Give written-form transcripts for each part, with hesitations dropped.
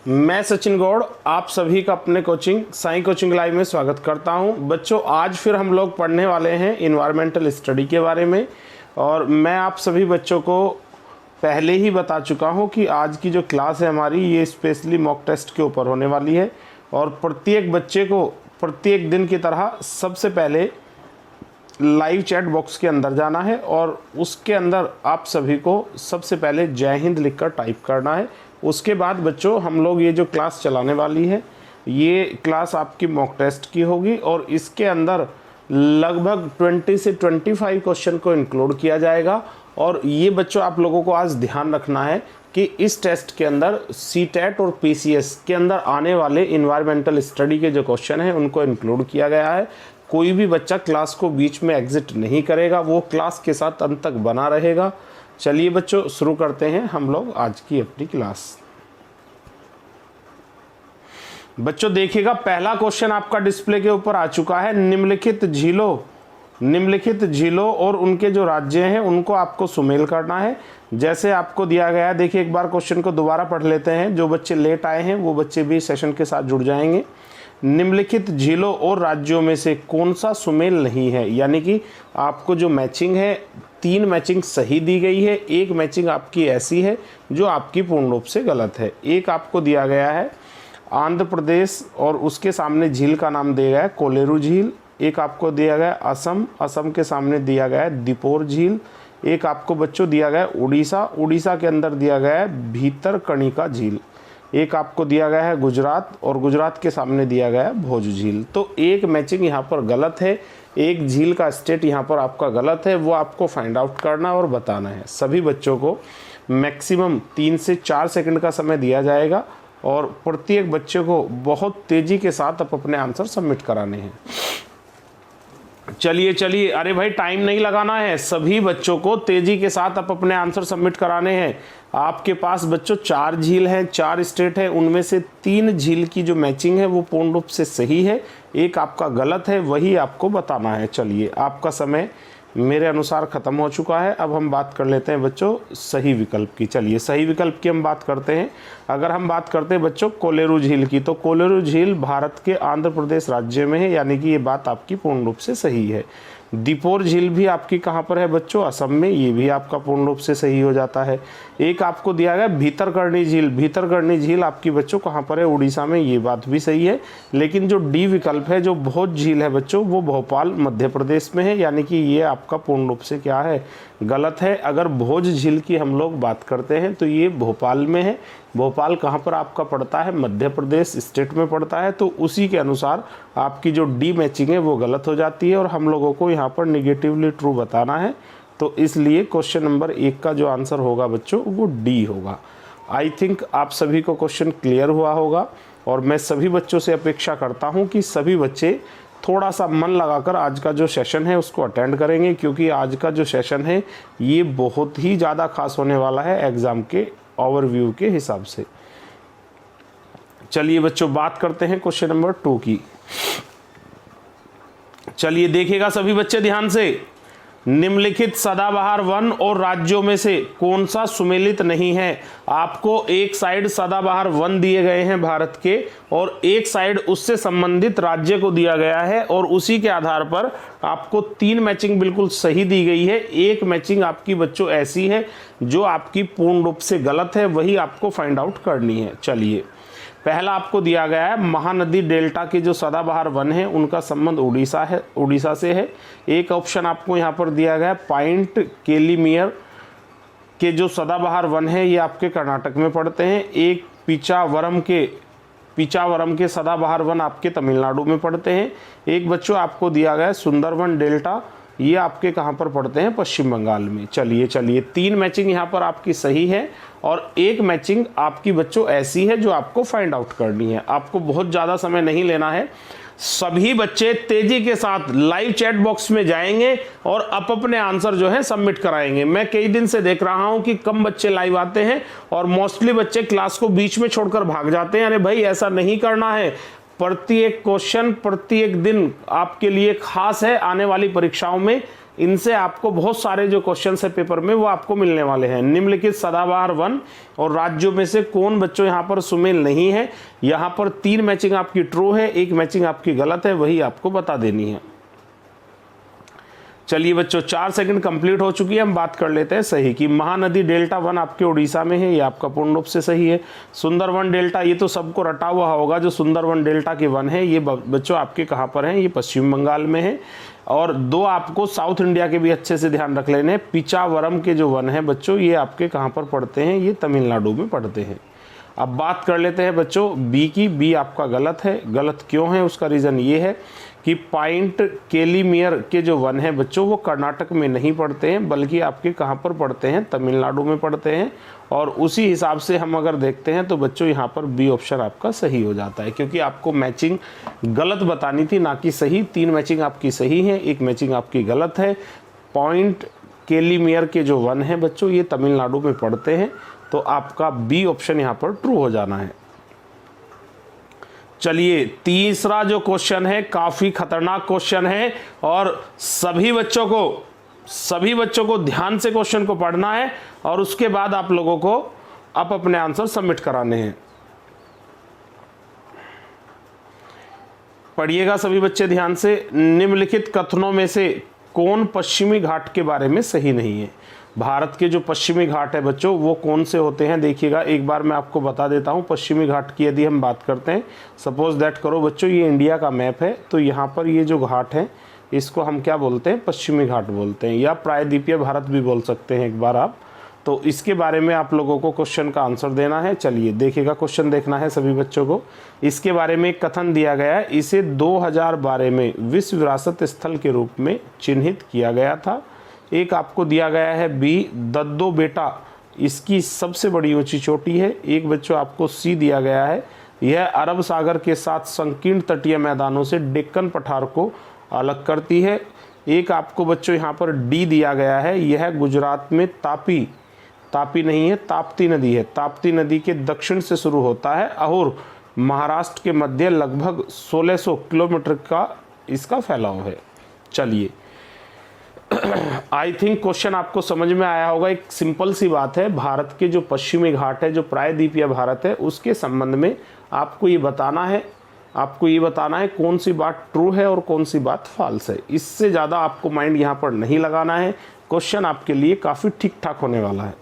मैं सचिन गौड़ आप सभी का अपने कोचिंग साई कोचिंग लाइव में स्वागत करता हूं। बच्चों, आज फिर हम लोग पढ़ने वाले हैं इन्वायरमेंटल स्टडी के बारे में। और मैं आप सभी बच्चों को पहले ही बता चुका हूं कि आज की जो क्लास है हमारी, ये स्पेशली मॉक टेस्ट के ऊपर होने वाली है। और प्रत्येक बच्चे को प्रत्येक दिन की तरह सबसे पहले लाइव चैट बॉक्स के अंदर जाना है और उसके अंदर आप सभी को सबसे पहले जय हिंद लिखकर टाइप करना है। उसके बाद बच्चों, हम लोग ये जो क्लास चलाने वाली है, ये क्लास आपकी मॉक टेस्ट की होगी और इसके अंदर लगभग 20 से 25 क्वेश्चन को इंक्लूड किया जाएगा। और ये बच्चों, आप लोगों को आज ध्यान रखना है कि इस टेस्ट के अंदर सीटेट और पीसीएस के अंदर आने वाले इन्वायरमेंटल स्टडी के जो क्वेश्चन हैं उनको इंक्लूड किया गया है। कोई भी बच्चा क्लास को बीच में एग्जिट नहीं करेगा, वो क्लास के साथ अंत तक बना रहेगा। चलिए बच्चों, शुरू करते हैं हम लोग आज की अपनी क्लास। बच्चों देखिएगा, पहला क्वेश्चन आपका डिस्प्ले के ऊपर आ चुका है। निम्नलिखित झीलों और उनके जो राज्य हैं उनको आपको सुमेल करना है। जैसे आपको दिया गया है, देखिए एक बार क्वेश्चन को दोबारा पढ़ लेते हैं। जो बच्चे लेट आए हैं वो बच्चे भी सेशन के साथ जुड़ जाएंगे। निम्नलिखित झीलों और राज्यों में से कौन सा सुमेल नहीं है, यानी कि आपको जो मैचिंग है, 3 मैचिंग सही दी गई है, 1 मैचिंग आपकी ऐसी है जो आपकी पूर्ण रूप से गलत है। एक आपको दिया गया है आंध्र प्रदेश और उसके सामने झील का नाम दिया गया है कोलेरू झील। एक आपको दिया गया असम, असम के सामने दिया गया है दीपोर झील। एक आपको बच्चों दिया गया है उड़ीसा, उड़ीसा के अंदर दिया गया है भीतरकनिका झील। एक आपको दिया गया है गुजरात और गुजरात के सामने दिया गया है भोज झील। तो एक मैचिंग यहाँ पर गलत है, एक झील का स्टेट यहाँ पर आपका गलत है, वो आपको फाइंड आउट करना और बताना है। सभी बच्चों को मैक्सिमम 3 से 4 सेकंड का समय दिया जाएगा और प्रत्येक बच्चे को बहुत तेज़ी के साथ अपने आंसर सबमिट कराने हैं। चलिए, अरे भाई टाइम नहीं लगाना है, सभी बच्चों को तेजी के साथ अपने आंसर सबमिट कराने हैं। आपके पास बच्चों 4 झील हैं, 4 स्टेट हैं, उनमें से 3 झील की जो मैचिंग है वो पूर्ण रूप से सही है, एक आपका गलत है, वही आपको बताना है। चलिए, आपका समय मेरे अनुसार ख़त्म हो चुका है। अब हम बात कर लेते हैं बच्चों सही विकल्प की। चलिए, सही विकल्प की हम बात करते हैं। अगर हम बात करते हैं बच्चों कोलेरू झील की, तो कोलेरू झील भारत के आंध्र प्रदेश राज्य में है, यानी कि ये बात आपकी पूर्ण रूप से सही है। दीपोर झील भी आपकी कहाँ पर है बच्चों? असम में, ये भी आपका पूर्ण रूप से सही हो जाता है। एक आपको दिया गया भीतरकनिका झील, भीतरकनिका झील आपकी बच्चों कहाँ पर है? उड़ीसा में, ये बात भी सही है। लेकिन जो डी विकल्प है, जो भोज झील है बच्चों, वो भोपाल मध्य प्रदेश में है, यानी कि ये आपका पूर्ण रूप से क्या है? गलत है। अगर भोज झील की हम लोग बात करते हैं तो ये भोपाल में है। भोपाल कहाँ पर आपका पड़ता है? मध्य प्रदेश स्टेट में पड़ता है। तो उसी के अनुसार आपकी जो डी मैचिंग है वो गलत हो जाती है और हम लोगों को यहाँ पर निगेटिवली ट्रू बताना है। तो इसलिए क्वेश्चन नंबर 1 का जो आंसर होगा बच्चों वो डी होगा। आई थिंक आप सभी को क्वेश्चन क्लियर हुआ होगा और मैं सभी बच्चों से अपेक्षा करता हूँ कि सभी बच्चे थोड़ा सा मन लगाकर आज का जो सेशन है उसको अटेंड करेंगे, क्योंकि आज का जो सेशन है ये बहुत ही ज़्यादा खास होने वाला है एग्ज़ाम के ओवरव्यू के हिसाब से। चलिए बच्चों, बात करते हैं क्वेश्चन नंबर 2 की। चलिए देखिएगा सभी बच्चे ध्यान से, निम्नलिखित सदाबहार वन और राज्यों में से कौन सा सुमेलित नहीं है? आपको एक साइड सदाबहार वन दिए गए हैं भारत के और एक साइड उससे संबंधित राज्य को दिया गया है और उसी के आधार पर आपको 3 मैचिंग बिल्कुल सही दी गई है। एक मैचिंग आपकी बच्चों ऐसी है जो आपकी पूर्ण रूप से गलत है, वही आपको फाइंड आउट करनी है। चलिए, पहला आपको दिया गया है महानदी डेल्टा के जो सदाबहार वन है उनका संबंध उड़ीसा से है। एक ऑप्शन आपको यहाँ पर दिया गया है पॉइंट केलीमियर के जो सदाबहार वन है ये आपके कर्नाटक में पड़ते हैं। एक पीचावरम के सदाबहार वन आपके तमिलनाडु में पड़ते हैं। एक बच्चों आपको दिया गया है सुंदरवन डेल्टा, ये आपके कहाँ पर पड़ते हैं? पश्चिम बंगाल में। चलिए 3 मैचिंग यहाँ पर आपकी सही है और एक मैचिंग आपकी बच्चों ऐसी है जो आपको फाइंड आउट करनी है। आपको बहुत ज़्यादा समय नहीं लेना है, सभी बच्चे तेजी के साथ लाइव चैट बॉक्स में जाएंगे और अपने आंसर जो है सबमिट कराएंगे। मैं कई दिन से देख रहा हूं कि कम बच्चे लाइव आते हैं और मोस्टली बच्चे क्लास को बीच में छोड़कर भाग जाते हैं। अरे भाई, ऐसा नहीं करना है। प्रत्येक क्वेश्चन प्रत्येक दिन आपके लिए खास है। आने वाली परीक्षाओं में इनसे आपको बहुत सारे जो क्वेश्चन है पेपर में वो आपको मिलने वाले हैं। निम्नलिखित सदाबहार वन और राज्यों में से कौन बच्चों यहाँ पर सुमेल नहीं है? यहाँ पर 3 मैचिंग आपकी ट्रू है, 1 मैचिंग आपकी गलत है, वही आपको बता देनी है। चलिए बच्चों 4 सेकंड कंप्लीट हो चुकी है, हम बात कर लेते हैं सही की। महानदी डेल्टा वन आपके उड़ीसा में है, ये आपका पूर्ण रूप से सही है। सुंदरवन डेल्टा, ये तो सबको रटा हुआ होगा, जो सुंदरवन डेल्टा के वन है ये बच्चों आपके कहाँ पर हैं? ये पश्चिम बंगाल में है। और 2 आपको साउथ इंडिया के भी अच्छे से ध्यान रख लेने, पिचावरम के जो वन है बच्चों ये आपके कहाँ पर पड़ते हैं? ये तमिलनाडु में पड़ते हैं। अब बात कर लेते हैं बच्चों बी की। बी आपका गलत है। गलत क्यों है? उसका रीज़न ये है कि पॉइंट केलीमियर के जो वन है बच्चों वो कर्नाटक में नहीं पड़ते हैं, बल्कि आपके कहाँ पर पड़ते हैं? तमिलनाडु में पड़ते हैं। और उसी हिसाब से हम अगर देखते हैं तो बच्चों यहाँ पर बी ऑप्शन आपका सही हो जाता है, क्योंकि आपको मैचिंग गलत बतानी थी ना कि सही। 3 मैचिंग आपकी सही है, 1 मैचिंग आपकी गलत है। पॉइंट केलीमियर के जो वन है बच्चों ये तमिलनाडु में पड़ते हैं, तो आपका बी ऑप्शन यहाँ पर ट्रू हो जाना है। चलिए तीसरा जो क्वेश्चन है काफी खतरनाक क्वेश्चन है, और सभी बच्चों को ध्यान से क्वेश्चन को पढ़ना है और उसके बाद आप लोगों को अपने आंसर सबमिट कराने हैं। पढ़िएगा सभी बच्चे ध्यान से। निम्नलिखित कथनों में से कौन पश्चिमी घाट के बारे में सही नहीं है? भारत के जो पश्चिमी घाट है बच्चों वो कौन से होते हैं? देखिएगा एक बार मैं आपको बता देता हूं। पश्चिमी घाट की यदि हम बात करते हैं, सपोज दैट करो बच्चों ये इंडिया का मैप है, तो यहाँ पर ये जो घाट है इसको हम क्या बोलते हैं? पश्चिमी घाट बोलते हैं, या प्रायद्वीपीय भारत भी बोल सकते हैं एक बार आप। तो इसके बारे में आप लोगों को क्वेश्चन का आंसर देना है। चलिए देखिएगा, क्वेश्चन देखना है सभी बच्चों को। इसके बारे में एक कथन दिया गया है, इसे 2012 में विश्व विरासत स्थल के रूप में चिन्हित किया गया था। एक आपको दिया गया है बी, दद्दो बेटा इसकी सबसे बड़ी ऊंची चोटी है। एक बच्चों आपको सी दिया गया है, यह अरब सागर के साथ संकीर्ण तटीय मैदानों से डेक्कन पठार को अलग करती है। एक आपको बच्चों यहाँ पर डी दिया गया है, यह गुजरात में तापी नहीं है, ताप्ती नदी है, ताप्ती नदी के दक्षिण से शुरू होता है और महाराष्ट्र के मध्य लगभग 1600 किलोमीटर का इसका फैलाव है। चलिए आई थिंक क्वेश्चन आपको समझ में आया होगा। एक सिंपल सी बात है, भारत के जो पश्चिमी घाट है, जो प्रायद्वीपीय भारत है, उसके संबंध में आपको ये बताना है कौन सी बात ट्रू है और कौन सी बात फॉल्स है। इससे ज़्यादा आपको माइंड यहाँ पर नहीं लगाना है। क्वेश्चन आपके लिए काफ़ी ठीक ठाक होने वाला है।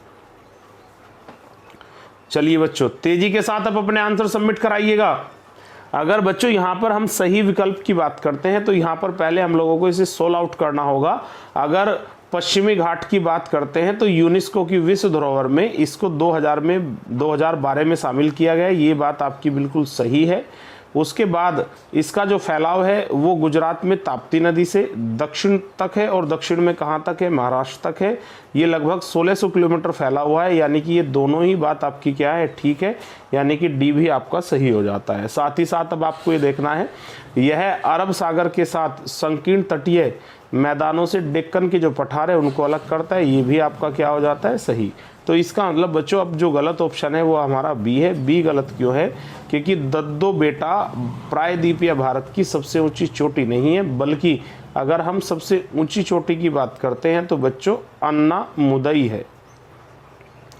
चलिए बच्चों तेजी के साथ आप अपने आंसर सबमिट कराइएगा। अगर बच्चों यहाँ पर हम सही विकल्प की बात करते हैं तो यहाँ पर पहले हम लोगों को इसे सोल्व आउट करना होगा। अगर पश्चिमी घाट की बात करते हैं तो यूनेस्को की विश्व धरोहर में इसको 2012 में शामिल किया गया, ये बात आपकी बिल्कुल सही है। उसके बाद इसका जो फैलाव है वो गुजरात में ताप्ती नदी से दक्षिण तक है, और दक्षिण में कहाँ तक है? महाराष्ट्र तक है। ये लगभग 1600 किलोमीटर फैला हुआ है, यानी कि ये दोनों ही बात आपकी क्या है? ठीक है, यानी कि डी भी आपका सही हो जाता है। साथ ही साथ अब आपको ये देखना है, यह अरब सागर के साथ संकीर्ण तटीय मैदानों से डेक्कन के जो पठार है उनको अलग करता है, ये भी आपका क्या हो जाता है? सही। तो इसका मतलब बच्चों अब जो गलत ऑप्शन है वो हमारा बी है। बी गलत क्यों है? क्योंकि दद्दो बेटा प्रायद्वीपीय भारत की सबसे ऊंची चोटी नहीं है, बल्कि अगर हम सबसे ऊंची चोटी की बात करते हैं तो बच्चों अन्नामुदी है,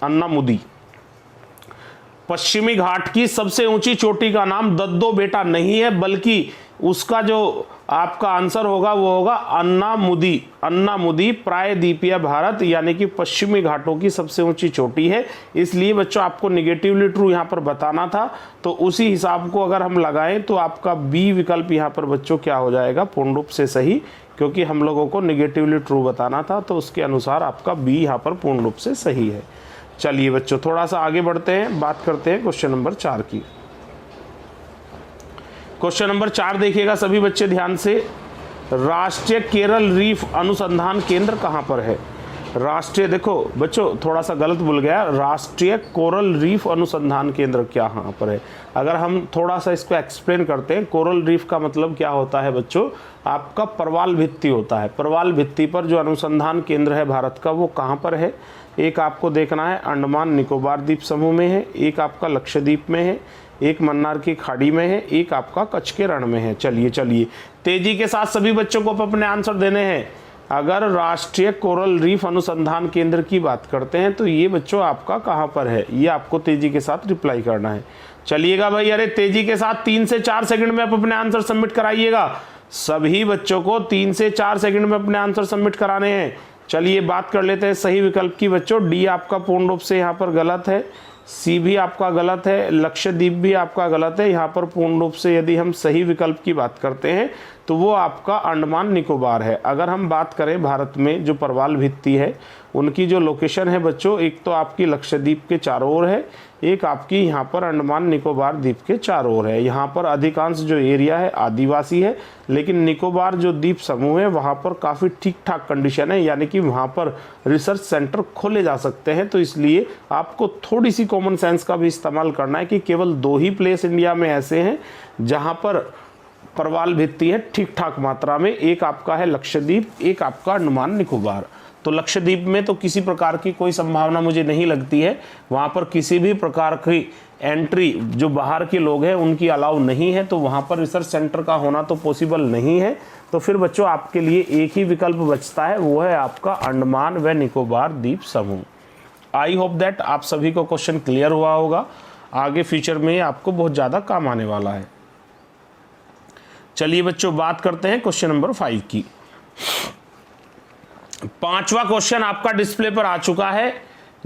अन्नामुदी। पश्चिमी घाट की सबसे ऊंची चोटी का नाम दद्दो बेटा नहीं है, बल्कि उसका जो आपका आंसर होगा वो होगा अन्नामुदी। अन्नामुदी प्रायद्वीपीय भारत यानी कि पश्चिमी घाटों की सबसे ऊंची चोटी है। इसलिए बच्चों आपको निगेटिवली ट्रू यहाँ पर बताना था, तो उसी हिसाब को अगर हम लगाएं तो आपका बी विकल्प यहाँ पर बच्चों क्या हो जाएगा? पूर्ण रूप से सही, क्योंकि हम लोगों को निगेटिवली ट्रू बताना था, तो उसके अनुसार आपका बी यहाँ पर पूर्ण रूप से सही है। चलिए बच्चों थोड़ा सा आगे बढ़ते हैं, बात करते हैं क्वेश्चन नंबर 4 की। क्वेश्चन नंबर 4 देखिएगा सभी बच्चे ध्यान से। राष्ट्रीय केरल रीफ अनुसंधान केंद्र कहाँ पर है? राष्ट्रीय, देखो बच्चों थोड़ा सा गलत भूल गया, राष्ट्रीय कोरल रीफ अनुसंधान केंद्र क्या कहाँ पर है? अगर हम थोड़ा सा इसको एक्सप्लेन करते हैं, कोरल रीफ का मतलब क्या होता है बच्चों? आपका प्रवाल भित्ति होता है। प्रवाल भित्ति पर जो अनुसंधान केंद्र है भारत का वो कहाँ पर है? एक आपको देखना है अंडमान निकोबार द्वीप समूह में है, एक आपका लक्षद्वीप में है, एक मन्नार की खाड़ी में है, एक आपका कच्छ के रण में है। चलिए तेजी के साथ सभी बच्चों को अपने आंसर देने हैं। अगर राष्ट्रीय कोरल रीफ अनुसंधान केंद्र की बात करते हैं तो ये बच्चों आपका कहाँ पर है, ये आपको तेजी के साथ रिप्लाई करना है। चलिएगा भाई, अरे तेजी के साथ 3 से 4 सेकंड में आप अपने आंसर सबमिट कराइएगा। सभी बच्चों को 3 से 4 सेकंड में अपने आंसर सबमिट कराने हैं। चलिए बात कर लेते हैं सही विकल्प की बच्चों। डी आपका पूर्ण रूप से यहाँ पर गलत है, सी भी आपका गलत है, लक्षद्वीप भी आपका गलत है। यहाँ पर पूर्ण रूप से यदि हम सही विकल्प की बात करते हैं तो वो आपका अंडमान निकोबार है। अगर हम बात करें भारत में जो प्रवाल भित्ति है उनकी जो लोकेशन है बच्चों, एक तो आपकी लक्षद्वीप के चारों ओर है, एक आपकी यहाँ पर अंडमान निकोबार द्वीप के चारों ओर है। यहाँ पर अधिकांश जो एरिया है आदिवासी है, लेकिन निकोबार जो द्वीप समूह है वहाँ पर काफ़ी ठीक ठाक कंडीशन है, यानी कि वहाँ पर रिसर्च सेंटर खोले जा सकते हैं। तो इसलिए आपको थोड़ी सी कॉमन सेंस का भी इस्तेमाल करना है कि केवल 2 ही प्लेस इंडिया में ऐसे हैं जहाँ पर प्रवाल भित्ति है ठीक ठाक मात्रा में। एक आपका है लक्षद्वीप, एक आपका अंडमान निकोबार। तो लक्षद्वीप में तो किसी प्रकार की कोई संभावना मुझे नहीं लगती है, वहाँ पर किसी भी प्रकार की एंट्री जो बाहर के लोग हैं उनकी अलाउ नहीं है, तो वहाँ पर रिसर्च सेंटर का होना तो पॉसिबल नहीं है। तो फिर बच्चों आपके लिए एक ही विकल्प बचता है, वो है आपका अंडमान व निकोबार द्वीप समूह। आई होप दैट आप सभी को क्वेश्चन क्लियर हुआ होगा, आगे फ्यूचर में आपको बहुत ज़्यादा काम आने वाला है। चलिए बच्चों बात करते हैं क्वेश्चन नंबर 5 की। 5वां क्वेश्चन आपका डिस्प्ले पर आ चुका है।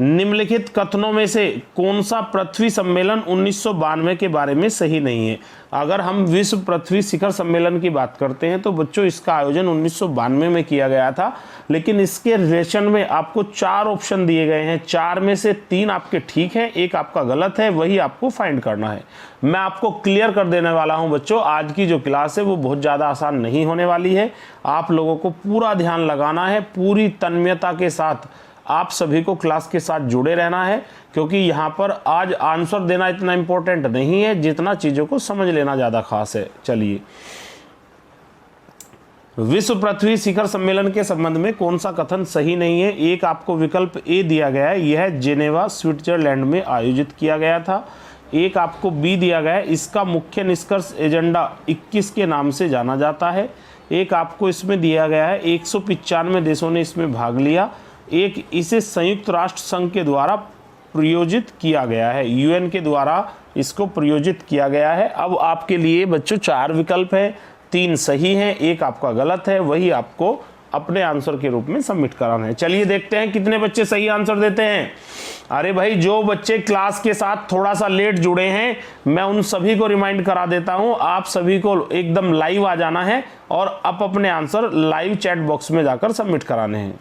निम्नलिखित कथनों में से कौन सा पृथ्वी सम्मेलन 1992 के बारे में सही नहीं है। अगर हम विश्व पृथ्वी शिखर सम्मेलन की बात करते हैं तो बच्चों इसका आयोजन 1992 में किया गया था, लेकिन इसके रिलेशन में आपको 4 ऑप्शन दिए गए हैं। 4 में से 3 आपके ठीक हैं, एक आपका गलत है, वही आपको फाइंड करना है। मैं आपको क्लियर कर देने वाला हूं बच्चों, आज की जो क्लास है वो बहुत ज़्यादा आसान नहीं होने वाली है। आप लोगों को पूरा ध्यान लगाना है, पूरी तन्मयता के साथ आप सभी को क्लास के साथ जुड़े रहना है, क्योंकि यहाँ पर आज आंसर देना इतना इम्पोर्टेंट नहीं है जितना चीज़ों को समझ लेना ज़्यादा खास है। चलिए, विश्व पृथ्वी शिखर सम्मेलन के संबंध में कौन सा कथन सही नहीं है। एक आपको विकल्प ए दिया गया है, यह जेनेवा स्विट्जरलैंड में आयोजित किया गया था। एक आपको बी दिया गया है, इसका मुख्य निष्कर्ष एजेंडा 21 के नाम से जाना जाता है। एक आपको इसमें दिया गया है 195 देशों ने इसमें भाग लिया। एक इसे संयुक्त राष्ट्र संघ के द्वारा प्रयोजित किया गया है, यूएन के द्वारा इसको प्रयोजित किया गया है। अब आपके लिए बच्चों 4 विकल्प हैं, 3 सही हैं, एक आपका गलत है, वही आपको अपने आंसर के रूप में सबमिट कराना है। चलिए देखते हैं कितने बच्चे सही आंसर देते हैं। अरे भाई, जो बच्चे क्लास के साथ थोड़ा सा लेट जुड़े हैं मैं उन सभी को रिमाइंड करा देता हूं, आप सभी को एकदम लाइव आ जाना है और आप अपने आंसर लाइव चैट बॉक्स में जाकर सबमिट कराने हैं।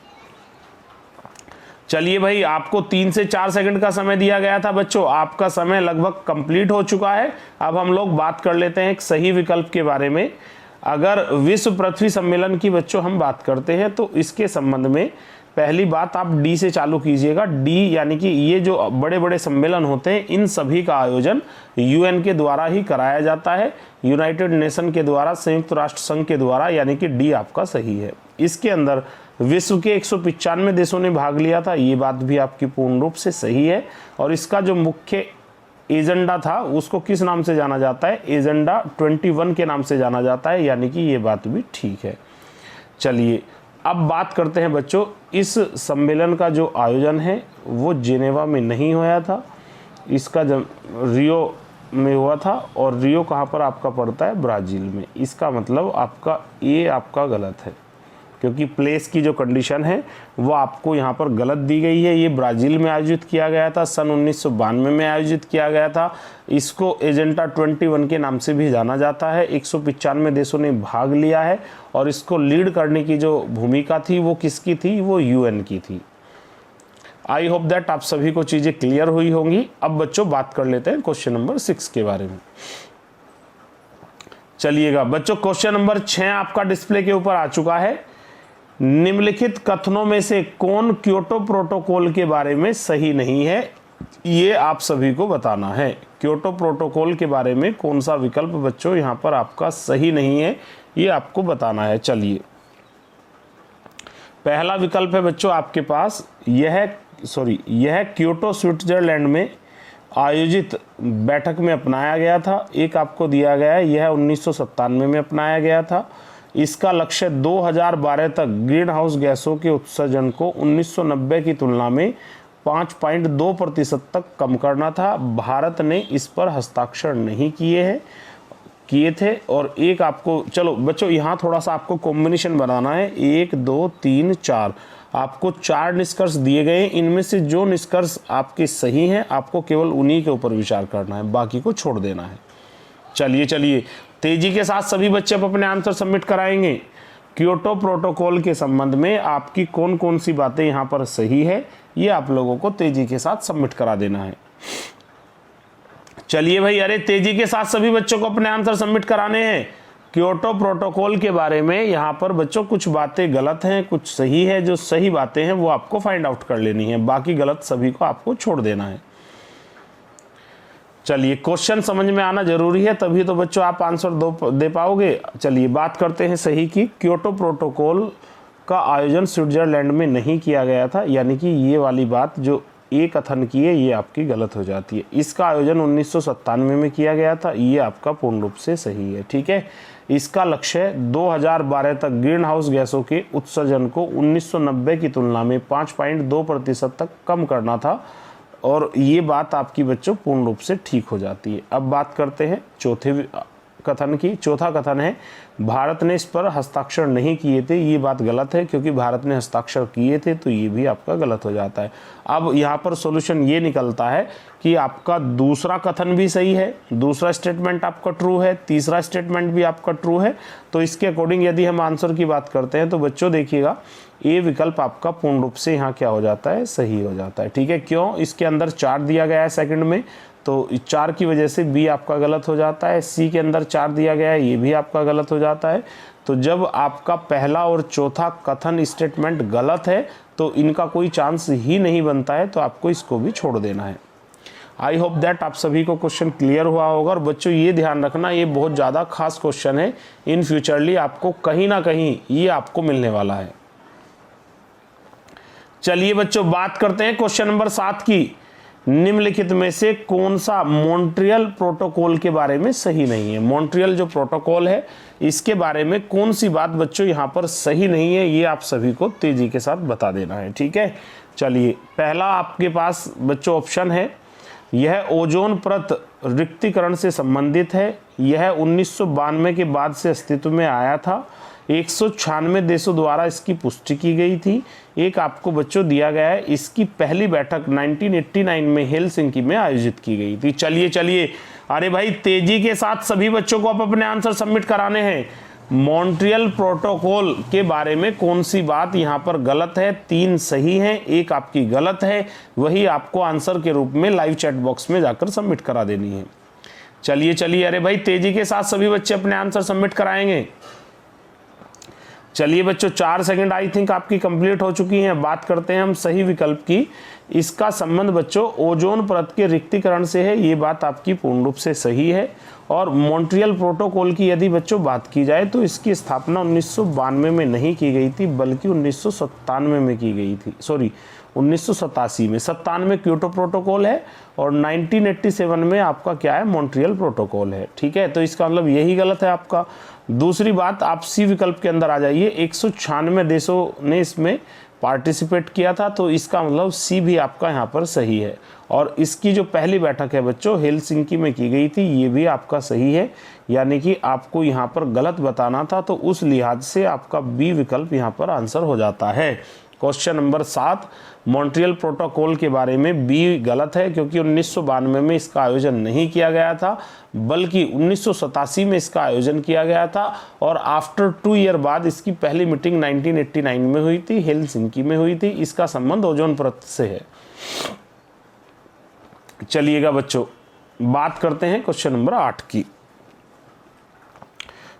चलिए भाई, आपको 3 से 4 सेकंड का समय दिया गया था बच्चों, आपका समय लगभग कंप्लीट हो चुका है। अब हम लोग बात कर लेते हैं एक सही विकल्प के बारे में। अगर विश्व पृथ्वी सम्मेलन की बच्चों हम बात करते हैं तो इसके संबंध में पहली बात आप डी से चालू कीजिएगा। डी यानी कि ये जो बड़े बड़े सम्मेलन होते हैं इन सभी का आयोजन यूएन के द्वारा ही कराया जाता है, यूनाइटेड नेशन के द्वारा, संयुक्त राष्ट्र संघ के द्वारा, यानी कि डी आपका सही है। इसके अंदर विश्व के 195 देशों ने भाग लिया था, ये बात भी आपकी पूर्ण रूप से सही है। और इसका जो मुख्य एजेंडा था उसको किस नाम से जाना जाता है, एजेंडा 21 के नाम से जाना जाता है, यानी कि ये बात भी ठीक है। चलिए अब बात करते हैं बच्चों, इस सम्मेलन का जो आयोजन है वो जेनेवा में नहीं हुआ था, इसका जब रियो में हुआ था। और रियो कहाँ पर आपका पड़ता है, ब्राज़ील में। इसका मतलब आपका ये आपका गलत है, क्योंकि प्लेस की जो कंडीशन है वो आपको यहाँ पर गलत दी गई है। ये ब्राज़ील में आयोजित किया गया था, सन 1992 में आयोजित किया गया था। इसको एजेंडा 21 के नाम से भी जाना जाता है। 195 देशों ने भाग लिया है और इसको लीड करने की जो भूमिका थी वो किसकी थी, वो यूएन की थी। आई होप दैट आप सभी को चीज़ें क्लियर हुई होंगी। अब बच्चों बात कर लेते हैं क्वेश्चन नंबर 6 के बारे में। चलिएगा बच्चों, क्वेश्चन नंबर 6 आपका डिस्प्ले के ऊपर आ चुका है। निम्नलिखित कथनों में से कौन क्योटो प्रोटोकॉल के बारे में सही नहीं है, ये आप सभी को बताना है। क्योटो प्रोटोकॉल के बारे में कौन सा विकल्प बच्चों यहाँ पर आपका सही नहीं है, ये आपको बताना है। चलिए, पहला विकल्प है बच्चों आपके पास, यह क्योटो स्विट्जरलैंड में आयोजित बैठक में अपनाया गया था। एक आपको दिया गया है, यह 1997 में अपनाया गया था। इसका लक्ष्य 2012 तक ग्रीन हाउस गैसों के उत्सर्जन को 1990 की तुलना में 5.2% तक कम करना था। भारत ने इस पर हस्ताक्षर नहीं किए थे। और एक आपको, चलो बच्चों यहाँ थोड़ा सा आपको कॉम्बिनेशन बनाना है, 1 2 3 4, आपको 4 निष्कर्ष दिए गए। इनमें से जो निष्कर्ष आपके सही हैं आपको केवल उन्हीं के ऊपर विचार करना है, बाकी को छोड़ देना है। चलिए तेजी के साथ सभी बच्चे अब अपने आंसर सबमिट कराएंगे। क्योटो प्रोटोकॉल के संबंध में आपकी कौन कौन सी बातें यहाँ पर सही है, ये आप लोगों को तेजी के साथ सबमिट करा देना है। चलिए भाई, अरे तेजी के साथ सभी बच्चों को अपने आंसर सबमिट कराने हैं। क्योटो प्रोटोकॉल के बारे में यहाँ पर बच्चों कुछ बातें गलत हैं, कुछ सही है। जो सही बातें हैं वो आपको फाइंड आउट कर लेनी है, बाकी गलत सभी को आपको छोड़ देना है। चलिए, क्वेश्चन समझ में आना जरूरी है, तभी तो बच्चों आप आंसर दे पाओगे। चलिए बात करते हैं सही की। क्योटो प्रोटोकॉल का आयोजन स्विट्जरलैंड में नहीं किया गया था, यानी कि ये वाली बात जो ए कथन की है ये आपकी गलत हो जाती है। इसका आयोजन 1997 में किया गया था, ये आपका पूर्ण रूप से सही है। ठीक है, इसका लक्ष्य 2012 तक ग्रीन हाउस गैसों के उत्सर्जन को 1990 की तुलना में 5.2% तक कम करना था, और ये बात आपकी बच्चों पूर्ण रूप से ठीक हो जाती है। अब बात करते हैं चौथे कथन की। चौथा कथन है भारत ने इस पर हस्ताक्षर नहीं किए थे, ये बात गलत है, क्योंकि भारत ने हस्ताक्षर किए थे, तो ये भी आपका गलत हो जाता है। अब यहाँ पर सॉल्यूशन ये निकलता है कि आपका दूसरा कथन भी सही है, दूसरा स्टेटमेंट आपका ट्रू है, तीसरा स्टेटमेंट भी आपका ट्रू है। तो इसके अकॉर्डिंग यदि हम आंसर की बात करते हैं तो बच्चों देखिएगा, ए विकल्प आपका पूर्ण रूप से यहाँ क्या हो जाता है, सही हो जाता है। ठीक है, क्यों? इसके अंदर 4 दिया गया है सेकंड में, तो 4 की वजह से बी आपका गलत हो जाता है। सी के अंदर 4 दिया गया है, ये भी आपका गलत हो जाता है। तो जब आपका पहला और चौथा कथन स्टेटमेंट गलत है तो इनका कोई चांस ही नहीं बनता है, तो आपको इसको भी छोड़ देना है। आई होप दैट आप सभी को क्वेश्चन क्लियर हुआ होगा। और बच्चों ये ध्यान रखना, ये बहुत ज़्यादा खास क्वेश्चन है, इन फ्यूचरली आपको कहीं ना कहीं ये आपको मिलने वाला है। चलिए बच्चों बात करते हैं क्वेश्चन नंबर 7 की। निम्नलिखित में से कौन सा मॉन्ट्रियल प्रोटोकॉल के बारे में सही नहीं है? मॉन्ट्रियल जो प्रोटोकॉल है इसके बारे में कौन सी बात बच्चों यहाँ पर सही नहीं है, ये आप सभी को तेजी के साथ बता देना है। ठीक है, चलिए पहला आपके पास बच्चों ऑप्शन है, यह ओजोन परत रिक्तीकरण से संबंधित है। यह 1992 के बाद से अस्तित्व में आया था। 196 देशों द्वारा इसकी पुष्टि की गई थी। एक आपको बच्चों दिया गया है, इसकी पहली बैठक 1989 में हेलसिंकी में आयोजित की गई थी। चलिए अरे भाई तेजी के साथ सभी बच्चों को आप अपने आंसर सबमिट कराने हैं। मॉन्ट्रियल प्रोटोकॉल के बारे में कौन सी बात यहाँ पर गलत है? 3 सही हैं, 1 आपकी गलत है, वही आपको आंसर के रूप में लाइव चैट बॉक्स में जाकर सबमिट करा देनी है। चलिए अरे भाई तेजी के साथ सभी बच्चे अपने आंसर सबमिट कराएंगे। चलिए बच्चों 4 सेकंड आई थिंक आपकी कंप्लीट हो चुकी हैं। बात करते हैं हम सही विकल्प की। इसका संबंध बच्चों ओजोन परत के रिक्तीकरण से है, ये बात आपकी पूर्ण रूप से सही है। और मॉन्ट्रियल प्रोटोकॉल की यदि बच्चों बात की जाए तो इसकी स्थापना 1992 में नहीं की गई थी, बल्कि 1997 में की गई थी। 1987 में। 97 में क्योटो प्रोटोकॉल है और 1987 में आपका क्या है, मॉन्ट्रियल प्रोटोकॉल है। ठीक है, तो इसका मतलब यही गलत है आपका। दूसरी बात, आप सी विकल्प के अंदर आ जाइए। 196 देशों ने इसमें पार्टिसिपेट किया था, तो इसका मतलब सी भी आपका यहाँ पर सही है। और इसकी जो पहली बैठक है बच्चों हेलसिंकी में की गई थी, ये भी आपका सही है। यानी कि आपको यहाँ पर गलत बताना था, तो उस लिहाज से आपका बी विकल्प यहाँ पर आंसर हो जाता है। क्वेश्चन नंबर 7, मॉन्ट्रियल प्रोटोकॉल के बारे में बी गलत है, क्योंकि 1992 में इसका आयोजन नहीं किया गया था, बल्कि 1987 में इसका आयोजन किया गया था। और आफ्टर 2 ईयर बाद इसकी पहली मीटिंग 1989 में हुई थी, हेलसिंकी में हुई थी। इसका संबंध ओजोन परत से है। चलिएगा बच्चों बात करते हैं क्वेश्चन नंबर 8 की।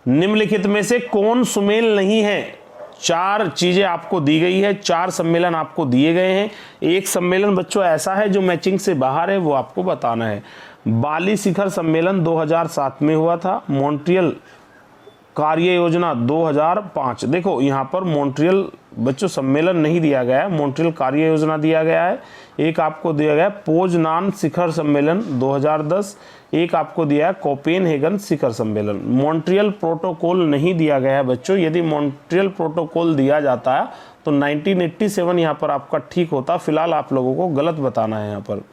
निम्नलिखित में से कौन सुमेल नहीं है? 4 चीजें आपको दी गई है, 4 सम्मेलन आपको दिए गए हैं। एक सम्मेलन बच्चों ऐसा है जो मैचिंग से बाहर है, वो आपको बताना है। बाली शिखर सम्मेलन 2007 में हुआ था। मॉन्ट्रियल कार्य योजना 2005। देखो यहाँ पर मॉन्ट्रियल बच्चों सम्मेलन नहीं दिया गया है, मॉन्ट्रियल कार्य योजना दिया गया है। एक आपको दिया गया है पोजनान शिखर सम्मेलन 2010, एक आपको दिया है कोपेनहेगन शिखर सम्मेलन। मॉन्ट्रियल प्रोटोकॉल नहीं दिया गया है बच्चों। यदि मॉन्ट्रियल प्रोटोकॉल दिया जाता है तो 1987 यहाँ पर आपका ठीक होता। फिलहाल आप लोगों को गलत बताना है यहाँ पर।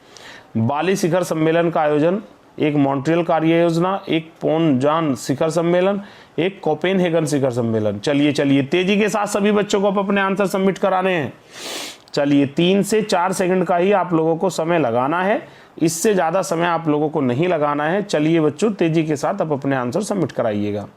बाली शिखर सम्मेलन का आयोजन, एक मॉन्ट्रियल कार्य योजना, एक पोजनान शिखर सम्मेलन, एक कोपेनहेगन शिखर सम्मेलन। चलिए चलिए तेजी के साथ सभी बच्चों को अपने आंसर सबमिट कराने हैं। चलिए 3 से 4 सेकंड का ही आप लोगों को समय लगाना है, इससे ज़्यादा समय आप लोगों को नहीं लगाना है। चलिए बच्चों तेजी के साथ आप अपने आंसर सबमिट कराइएगा।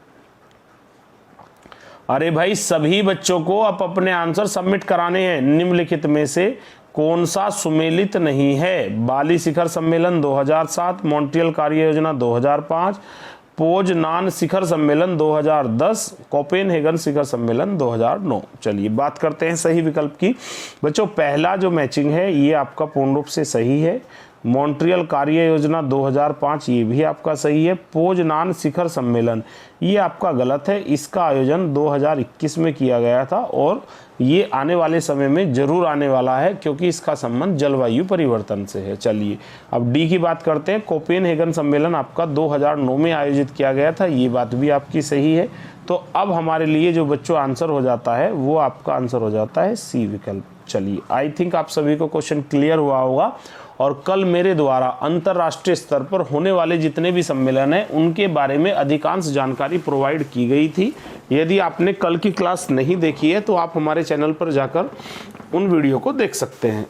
अरे भाई सभी बच्चों को आप अपने आंसर सबमिट कराने हैं। निम्नलिखित में से कौन सा सुमेलित नहीं है? बाली शिखर सम्मेलन 2007, मॉन्ट्रियल कार्य योजना 2005, पोजनान शिखर सम्मेलन 2010, कोपेनहेगन शिखर सम्मेलन 2009। चलिए बात करते हैं सही विकल्प की। बच्चों पहला जो मैचिंग है ये आपका पूर्ण रूप से सही है। मॉन्ट्रियल कार्य योजना 2005 ये भी आपका सही है। पोजनान शिखर सम्मेलन ये आपका गलत है, इसका आयोजन 2021 में किया गया था और ये आने वाले समय में जरूर आने वाला है क्योंकि इसका संबंध जलवायु परिवर्तन से है। चलिए अब डी की बात करते हैं। कोपेनहेगन सम्मेलन आपका 2009 में आयोजित किया गया था, ये बात भी आपकी सही है। तो अब हमारे लिए जो बच्चों आंसर हो जाता है वो आपका आंसर हो जाता है सी विकल्प। चलिए आई थिंक आप सभी को क्वेश्चन क्लियर हुआ होगा। और कल मेरे द्वारा अंतर्राष्ट्रीय स्तर पर होने वाले जितने भी सम्मेलन हैं उनके बारे में अधिकांश जानकारी प्रोवाइड की गई थी। यदि आपने कल की क्लास नहीं देखी है तो आप हमारे चैनल पर जाकर उन वीडियो को देख सकते हैं।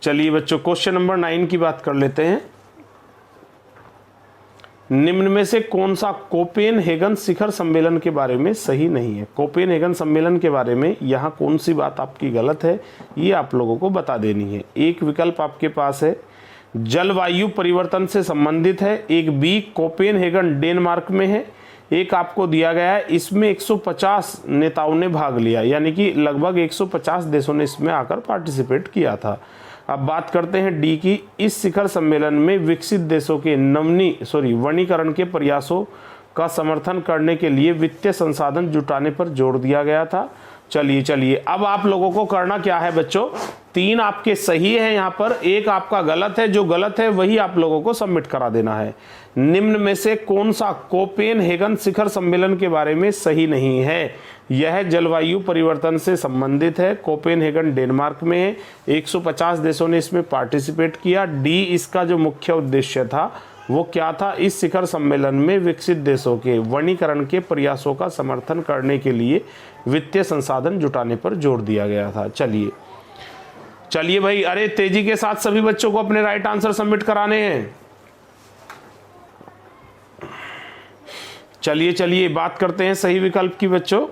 चलिए बच्चों क्वेश्चन नंबर 9 की बात कर लेते हैं। निम्न में से कौन सा कोपेनहेगन शिखर सम्मेलन के बारे में सही नहीं है? कोपेनहेगन सम्मेलन के बारे में यहाँ कौन सी बात आपकी गलत है ये आप लोगों को बता देनी है। एक विकल्प आपके पास है जलवायु परिवर्तन से संबंधित है, एक बी कोपेनहेगन डेनमार्क में है, एक आपको दिया गया है इसमें 150 नेताओं ने भाग लिया, यानी कि लगभग 150 देशों ने इसमें आकर पार्टिसिपेट किया था। अब बात करते हैं डी की। इस शिखर सम्मेलन में विकसित देशों के वनीकरण के प्रयासों का समर्थन करने के लिए वित्तीय संसाधन जुटाने पर जोर दिया गया था। चलिए चलिए अब आप लोगों को करना क्या है बच्चों, 3 आपके सही है यहाँ पर, एक आपका गलत है। जो गलत है वही आप लोगों को सबमिट करा देना है। निम्न में से कौन सा कोपेनहेगन शिखर सम्मेलन के बारे में सही नहीं है? यह जलवायु परिवर्तन से संबंधित है, कोपेनहेगन डेनमार्क में है, 150 देशों ने इसमें पार्टिसिपेट किया। डी इसका जो मुख्य उद्देश्य था वो क्या था? इस शिखर सम्मेलन में विकसित देशों के वनीकरण के प्रयासों का समर्थन करने के लिए वित्तीय संसाधन जुटाने पर जोर दिया गया था। चलिए चलिए भाई, अरे तेजी के साथ सभी बच्चों को अपने राइट आंसर सबमिट कराने हैं। चलिए चलिए बात करते हैं सही विकल्प की बच्चों।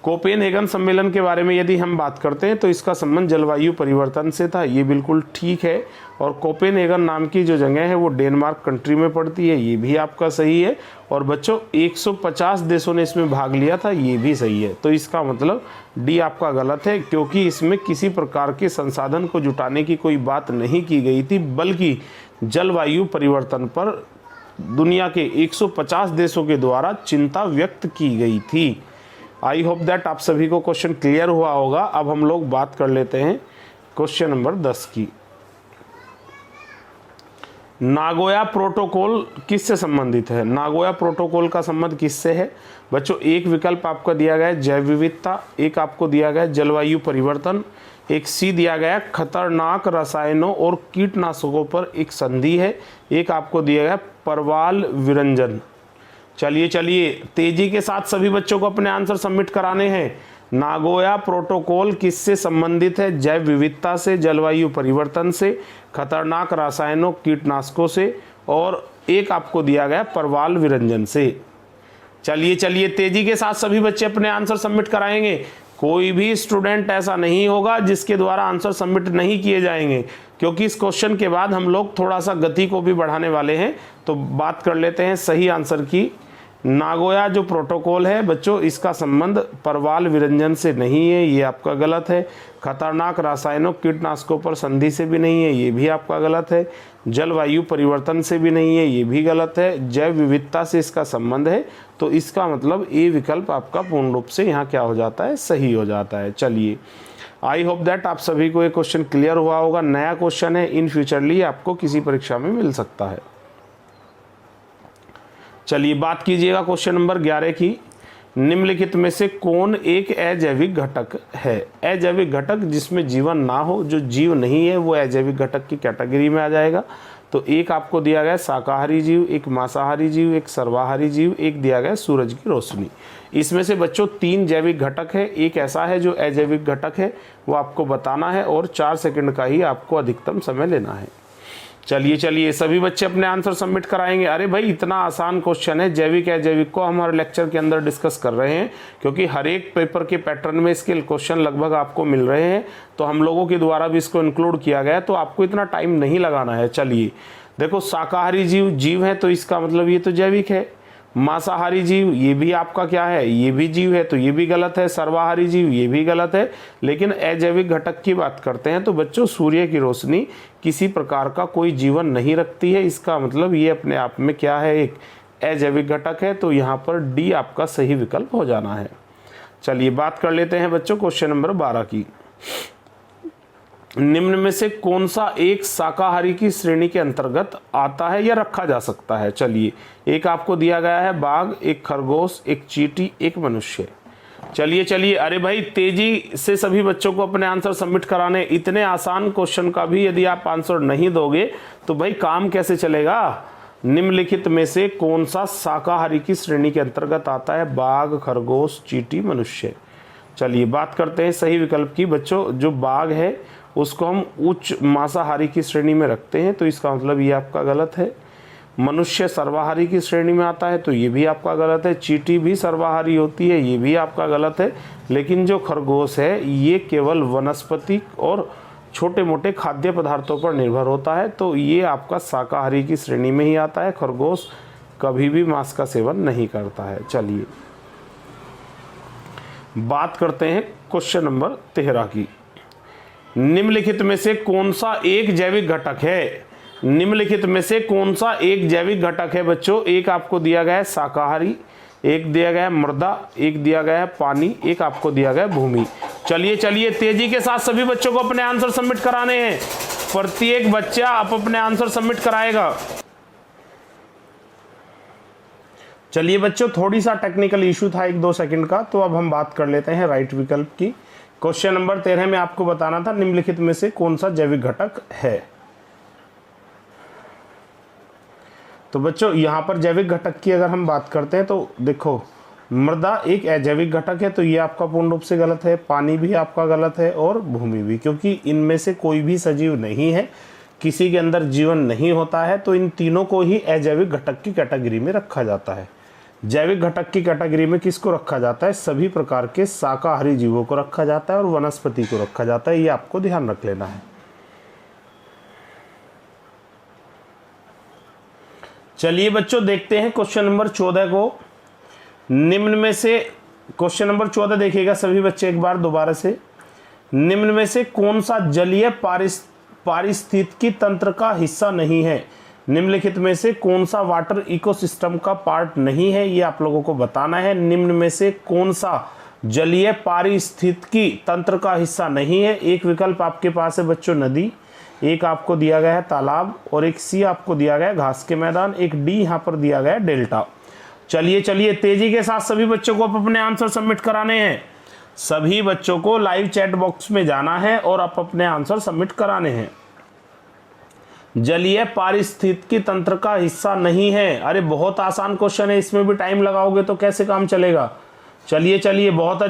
कोपेनहेगन सम्मेलन के बारे में यदि हम बात करते हैं तो इसका संबंध जलवायु परिवर्तन से था, ये बिल्कुल ठीक है। और कोपेनहेगन नाम की जो जगह है वो डेनमार्क कंट्री में पड़ती है, ये भी आपका सही है। और बच्चों 150 देशों ने इसमें भाग लिया था, ये भी सही है। तो इसका मतलब डी आपका गलत है क्योंकि इसमें किसी प्रकार के संसाधन को जुटाने की कोई बात नहीं की गई थी, बल्कि जलवायु परिवर्तन पर दुनिया के 150 देशों के द्वारा चिंता व्यक्त की गई थी। आई होप दैट आप सभी को क्वेश्चन क्लियर हुआ होगा। अब हम लोग बात कर लेते हैं क्वेश्चन नंबर 10 की। नागोया प्रोटोकॉल किससे संबंधित है? नागोया प्रोटोकॉल का संबंध किससे है बच्चों? एक विकल्प आपका दिया गया है जैव विविधता, एक आपको दिया गया है जलवायु परिवर्तन, एक सी दिया गया है खतरनाक रसायनों और कीटनाशकों पर एक संधि है, एक आपको दिया गया परवाल विरंजन। चलिए चलिए तेजी के साथ सभी बच्चों को अपने आंसर सबमिट कराने हैं। नागोया प्रोटोकॉल किससे संबंधित है? जैव विविधता से, जलवायु परिवर्तन से, खतरनाक रासायनों कीटनाशकों से, और एक आपको दिया गया परवाल विरंजन से। चलिए चलिए तेजी के साथ सभी बच्चे अपने आंसर सबमिट कराएंगे। कोई भी स्टूडेंट ऐसा नहीं होगा जिसके द्वारा आंसर सबमिट नहीं किए जाएंगे, क्योंकि इस क्वेश्चन के बाद हम लोग थोड़ा सा गति को भी बढ़ाने वाले हैं। तो बात कर लेते हैं सही आंसर की। नागोया जो प्रोटोकॉल है बच्चों, इसका संबंध परवाल विरंजन से नहीं है, ये आपका गलत है। खतरनाक रासायनों कीटनाशकों पर संधि से भी नहीं है, ये भी आपका गलत है। जलवायु परिवर्तन से भी नहीं है, ये भी गलत है। जैव विविधता से इसका संबंध है, तो इसका मतलब ए विकल्प आपका पूर्ण रूप से यहाँ क्या हो जाता है, सही हो जाता है। चलिए, आई होप दैट आप सभी को ये क्वेश्चन क्लियर हुआ होगा। नया क्वेश्चन है, इन फ्यूचरली आपको किसी परीक्षा में मिल सकता है। चलिए बात कीजिएगा क्वेश्चन नंबर 11 की। निम्नलिखित में से कौन एक अजैविक घटक है? अजैविक घटक जिसमें जीवन ना हो, जो जीव नहीं है, वो अजैविक घटक की कैटेगरी में आ जाएगा। तो एक आपको दिया गया शाकाहारी जीव, एक मांसाहारी जीव, एक सर्वाहारी जीव, एक दिया गया सूरज की रोशनी। इसमें से बच्चों 3 जैविक घटक है, एक ऐसा है जो अजैविक घटक है, वो आपको बताना है और 4 सेकंड का ही आपको अधिकतम समय लेना है। चलिए सभी बच्चे अपने आंसर सबमिट कराएंगे। अरे भाई इतना आसान क्वेश्चन है, जैविक अजैविक को हम हर लेक्चर के अंदर डिस्कस कर रहे हैं, क्योंकि हर एक पेपर के पैटर्न में इसके क्वेश्चन लगभग आपको मिल रहे हैं, तो हम लोगों के द्वारा भी इसको इंक्लूड किया गया है, तो आपको इतना टाइम नहीं लगाना है। चलिए देखो, शाकाहारी जीव है, तो इसका मतलब ये तो जैविक है। मांसाहारी जीव, ये भी आपका क्या है, ये भी जीव है, तो ये भी गलत है। सर्वाहारी जीव, ये भी गलत है। लेकिन अजैविक घटक की बात करते हैं तो बच्चों सूर्य की रोशनी किसी प्रकार का कोई जीवन नहीं रखती है, इसका मतलब ये अपने आप में क्या है, एक अजैविक घटक है। तो यहाँ पर डी आपका सही विकल्प हो जाना है। चलिए बात कर लेते हैं बच्चों क्वेश्चन नंबर 12 की। निम्न में से कौन सा एक शाकाहारी की श्रेणी के अंतर्गत आता है या रखा जा सकता है? चलिए, एक आपको दिया गया है बाघ, एक खरगोश, एक चींटी, एक मनुष्य। चलिए अरे भाई तेजी से सभी बच्चों को अपने आंसर सबमिट कराने। इतने आसान क्वेश्चन का भी यदि आप आंसर नहीं दोगे तो भाई काम कैसे चलेगा? निम्नलिखित में से कौन सा शाकाहारी की श्रेणी के अंतर्गत आता है? बाघ, खरगोश, चींटी, मनुष्य। चलिए बात करते हैं सही विकल्प की। बच्चों जो बाघ है उसको हम उच्च मांसाहारी की श्रेणी में रखते हैं, तो इसका मतलब ये आपका गलत है। मनुष्य सर्वाहारी की श्रेणी में आता है, तो ये भी आपका गलत है। चींटी भी सर्वाहारी होती है, ये भी आपका गलत है। लेकिन जो खरगोश है ये केवल वनस्पति और छोटे मोटे खाद्य पदार्थों पर निर्भर होता है, तो ये आपका शाकाहारी की श्रेणी में ही आता है। खरगोश कभी भी मांस का सेवन नहीं करता है। चलिए बात करते हैं क्वेश्चन नंबर 13 की। निम्नलिखित में से कौन सा एक जैविक घटक है? निम्नलिखित में से कौन सा एक जैविक घटक है बच्चों? एक आपको दिया गया है शाकाहारी, एक दिया गया है मृदा, एक दिया गया है पानी, एक आपको दिया गया है भूमि। चलिए तेजी के साथ सभी बच्चों को अपने आंसर सबमिट कराने हैं। प्रत्येक बच्चा अपने आंसर सबमिट कराएगा। चलिए बच्चों, थोड़ी सा टेक्निकल इशू था 1-2 सेकंड का, तो अब हम बात कर लेते हैं राइट विकल्प की। क्वेश्चन नंबर 13 में आपको बताना था निम्नलिखित में से कौन सा जैविक घटक है। तो बच्चों यहाँ पर जैविक घटक की अगर हम बात करते हैं तो देखो, मृदा एक अजैविक घटक है, तो ये आपका पूर्ण रूप से गलत है। पानी भी आपका गलत है और भूमि भी, क्योंकि इनमें से कोई भी सजीव नहीं है, किसी के अंदर जीवन नहीं होता है, तो इन तीनों को ही अजैविक घटक की कैटेगरी में रखा जाता है। जैविक घटक की कैटेगरी में किसको रखा जाता है? सभी प्रकार के शाकाहारी जीवों को रखा जाता है और वनस्पति को रखा जाता है, ये आपको ध्यान रख लेना है। चलिए बच्चों देखते हैं क्वेश्चन नंबर 14 को। निम्न में से क्वेश्चन नंबर 14 देखिएगा सभी बच्चे एक बार दोबारा से। निम्न में से कौन सा जलीय पारिस्थितिकी तंत्र का हिस्सा नहीं है? निम्नलिखित में से कौन सा वाटर इकोसिस्टम का पार्ट नहीं है, ये आप लोगों को बताना है। निम्न में से कौन सा जलीय पारिस्थितिकी तंत्र का हिस्सा नहीं है? एक विकल्प आपके पास है बच्चों नदी, एक आपको दिया गया है तालाब, और एक सी आपको दिया गया है घास के मैदान, एक डी यहाँ पर दिया गया है डेल्टा। चलिए तेजी के साथ सभी बच्चों को अपने आंसर सबमिट कराने हैं। सभी बच्चों को लाइव चैट बॉक्स में जाना है और अपने आंसर सबमिट कराने हैं। जलीय पारिस्थितिकी तंत्र का हिस्सा नहीं है। अरे बहुत आसान क्वेश्चन है, इसमें भी टाइम लगाओगे तो कैसे काम चलेगा? चलिए बहुत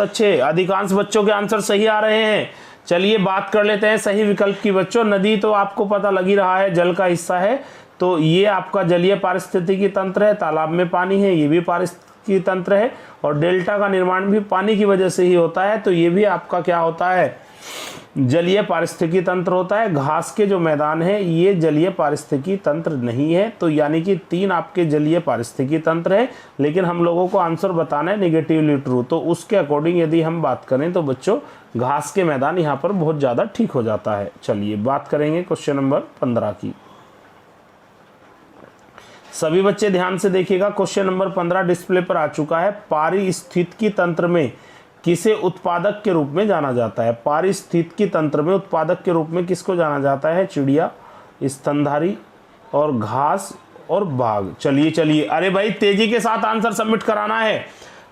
अच्छे, अधिकांश बच्चों के आंसर सही आ रहे हैं। चलिए बात कर लेते हैं सही विकल्प की। बच्चों नदी तो आपको पता लग ही रहा है, जल का हिस्सा है, तो ये आपका जलीय पारिस्थितिकी तंत्र है। तालाब में पानी है, ये भी पारिस्थितिकी तंत्र है, और डेल्टा का निर्माण भी पानी की वजह से ही होता है, तो ये भी आपका क्या होता है? जलीय पारिस्थितिकी तंत्र होता है। घास के जो मैदान है ये जलीय पारिस्थितिकी तंत्र नहीं है। तो यानी कि 3 आपके जलीय पारिस्थितिकी तंत्र है, लेकिन हम लोगों को आंसर बताना है निगेटिवली ट्रू। तो उसके अकॉर्डिंग यदि हम बात करें तो बच्चों घास के मैदान यहाँ पर बहुत ज़्यादा ठीक हो जाता है। चलिए बात करेंगे क्वेश्चन नंबर 15 की। सभी बच्चे ध्यान से देखिएगा, क्वेश्चन नंबर 15 डिस्प्ले पर आ चुका है। पारिस्थितिकी तंत्र में किसे उत्पादक के रूप में जाना जाता है? पारिस्थितिकी तंत्र में उत्पादक के रूप में किसको जाना जाता है? चिड़िया, स्तनधारी और घास और बाघ। चलिए अरे भाई तेजी के साथ आंसर सबमिट कराना है,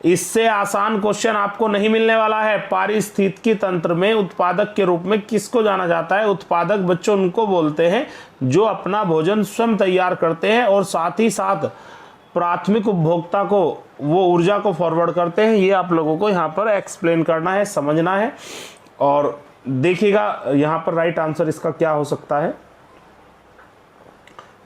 इससे आसान क्वेश्चन आपको नहीं मिलने वाला है। पारिस्थितिकी तंत्र में उत्पादक के रूप में किसको जाना जाता है? उत्पादक बच्चों उनको बोलते हैं जो अपना भोजन स्वयं तैयार करते हैं और साथ ही साथ प्राथमिक उपभोक्ता को वो ऊर्जा को फॉरवर्ड करते हैं। ये आप लोगों को यहाँ पर एक्सप्लेन करना है, समझना है। और देखिएगा यहाँ पर राइट आंसर इसका क्या हो सकता है।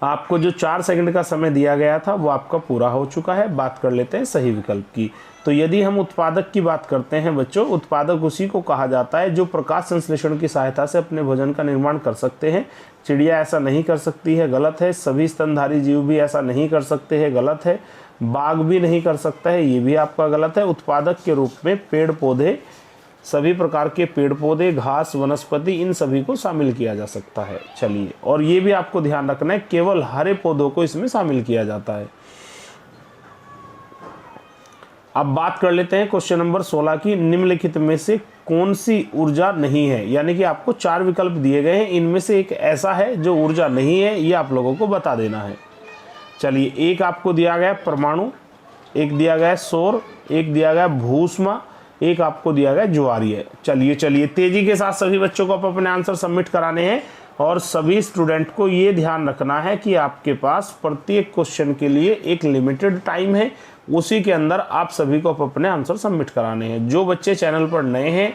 आपको जो 4 सेकंड का समय दिया गया था वो आपका पूरा हो चुका है। बात कर लेते हैं सही विकल्प की। तो यदि हम उत्पादक की बात करते हैं बच्चों, उत्पादक उसी को कहा जाता है जो प्रकाश संश्लेषण की सहायता से अपने भोजन का निर्माण कर सकते हैं। चिड़िया ऐसा नहीं कर सकती है, गलत है। सभी स्तनधारी जीव भी ऐसा नहीं कर सकते हैं, गलत है। बाघ भी नहीं कर सकता है, ये भी आपका गलत है। उत्पादक के रूप में पेड़ पौधे, सभी प्रकार के पेड़ पौधे, घास, वनस्पति, इन सभी को शामिल किया जा सकता है। चलिए, और ये भी आपको ध्यान रखना है केवल हरे पौधों को इसमें शामिल किया जाता है। अब बात कर लेते हैं क्वेश्चन नंबर 16 की। निम्नलिखित में से कौन सी ऊर्जा नहीं है? यानी कि आपको 4 विकल्प दिए गए हैं, इनमें से एक ऐसा है जो ऊर्जा नहीं है, ये आप लोगों को बता देना है। चलिए, एक आपको दिया गया परमाणु, एक दिया गया सौर, एक दिया गया भूष्मा, एक आपको दिया गया ज्वारीय। चलिए तेजी के साथ सभी बच्चों को अपने आंसर सबमिट कराने हैं और सभी स्टूडेंट को ये ध्यान रखना है कि आपके पास प्रत्येक क्वेश्चन के लिए एक लिमिटेड टाइम है, उसी के अंदर आप सभी को अपने आंसर सबमिट कराने हैं। जो बच्चे चैनल पर नए हैं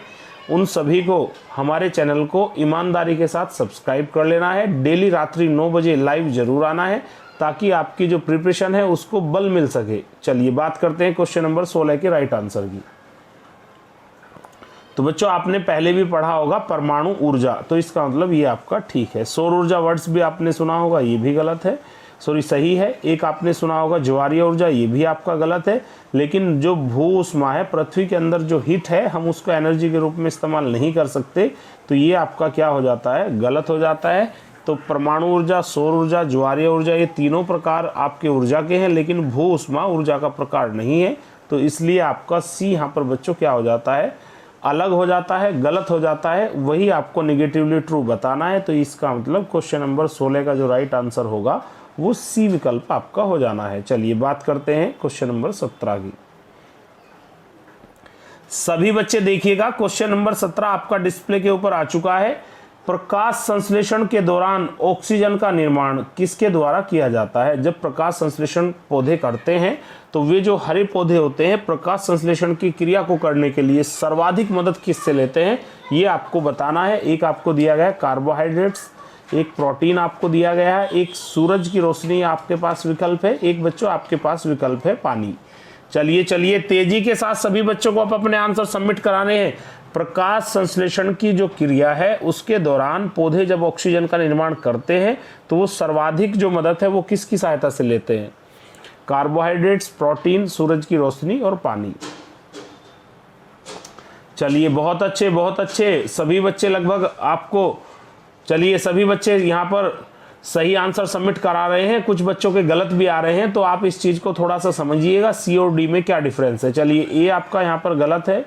उन सभी को हमारे चैनल को ईमानदारी के साथ सब्सक्राइब कर लेना है। डेली रात्रि 9 बजे लाइव जरूर आना है ताकि आपकी जो प्रिपरेशन है उसको बल मिल सके। चलिए बात करते हैं क्वेश्चन नंबर 16 के राइट आंसर की। तो बच्चों आपने पहले भी पढ़ा होगा परमाणु ऊर्जा, तो इसका मतलब ये आपका ठीक है। सौर ऊर्जा वर्ड्स भी आपने सुना होगा, ये भी गलत है, सॉरी सही है। एक आपने सुना होगा ज्वारीय ऊर्जा, ये भी आपका गलत है। लेकिन जो भू उष्मा है, पृथ्वी के अंदर जो हीट है, हम उसको एनर्जी के रूप में इस्तेमाल नहीं कर सकते, तो ये आपका क्या हो जाता है? गलत हो जाता है। तो परमाणु ऊर्जा, सौर ऊर्जा, ज्वारीय ऊर्जा, ये तीनों प्रकार आपके ऊर्जा के हैं, लेकिन भू उष्मा ऊर्जा का प्रकार नहीं है। तो इसलिए आपका सी यहाँ पर बच्चों क्या हो जाता है? अलग हो जाता है, गलत हो जाता है। वही आपको निगेटिवली ट्रू बताना है। तो इसका मतलब क्वेश्चन नंबर 16 का जो राइट आंसर होगा वो सी विकल्प आपका हो जाना है। चलिए बात करते हैं क्वेश्चन नंबर 17 की। सभी बच्चे देखिएगा, क्वेश्चन नंबर 17 आपका डिस्प्ले के ऊपर आ चुका है। प्रकाश संश्लेषण के दौरान ऑक्सीजन का निर्माण किसके द्वारा किया जाता है? जब प्रकाश संश्लेषण पौधे करते हैं तो वे जो हरे पौधे होते हैं, प्रकाश संश्लेषण की क्रिया को करने के लिए सर्वाधिक मदद किससे लेते हैं, ये आपको बताना है। एक आपको दिया गया है कार्बोहाइड्रेट्स, एक प्रोटीन आपको दिया गया है, एक सूरज की रोशनी आपके पास विकल्प है, एक बच्चों आपके पास विकल्प है पानी। चलिए तेजी के साथ सभी बच्चों को अपने आंसर सबमिट कराने हैं। प्रकाश संश्लेषण की जो क्रिया है उसके दौरान पौधे जब ऑक्सीजन का निर्माण करते हैं तो वो सर्वाधिक जो मदद है वो किसकी सहायता से लेते हैं? कार्बोहाइड्रेट्स, प्रोटीन, सूरज की रोशनी और पानी। चलिए बहुत अच्छे सभी बच्चे लगभग आपको, चलिए सभी बच्चे यहाँ पर सही आंसर सबमिट करा रहे हैं। कुछ बच्चों के गलत भी आ रहे हैं, तो आप इस चीज को थोड़ा सा समझिएगा सी और डी में क्या डिफरेंस है। चलिए ए आपका यहाँ पर गलत है,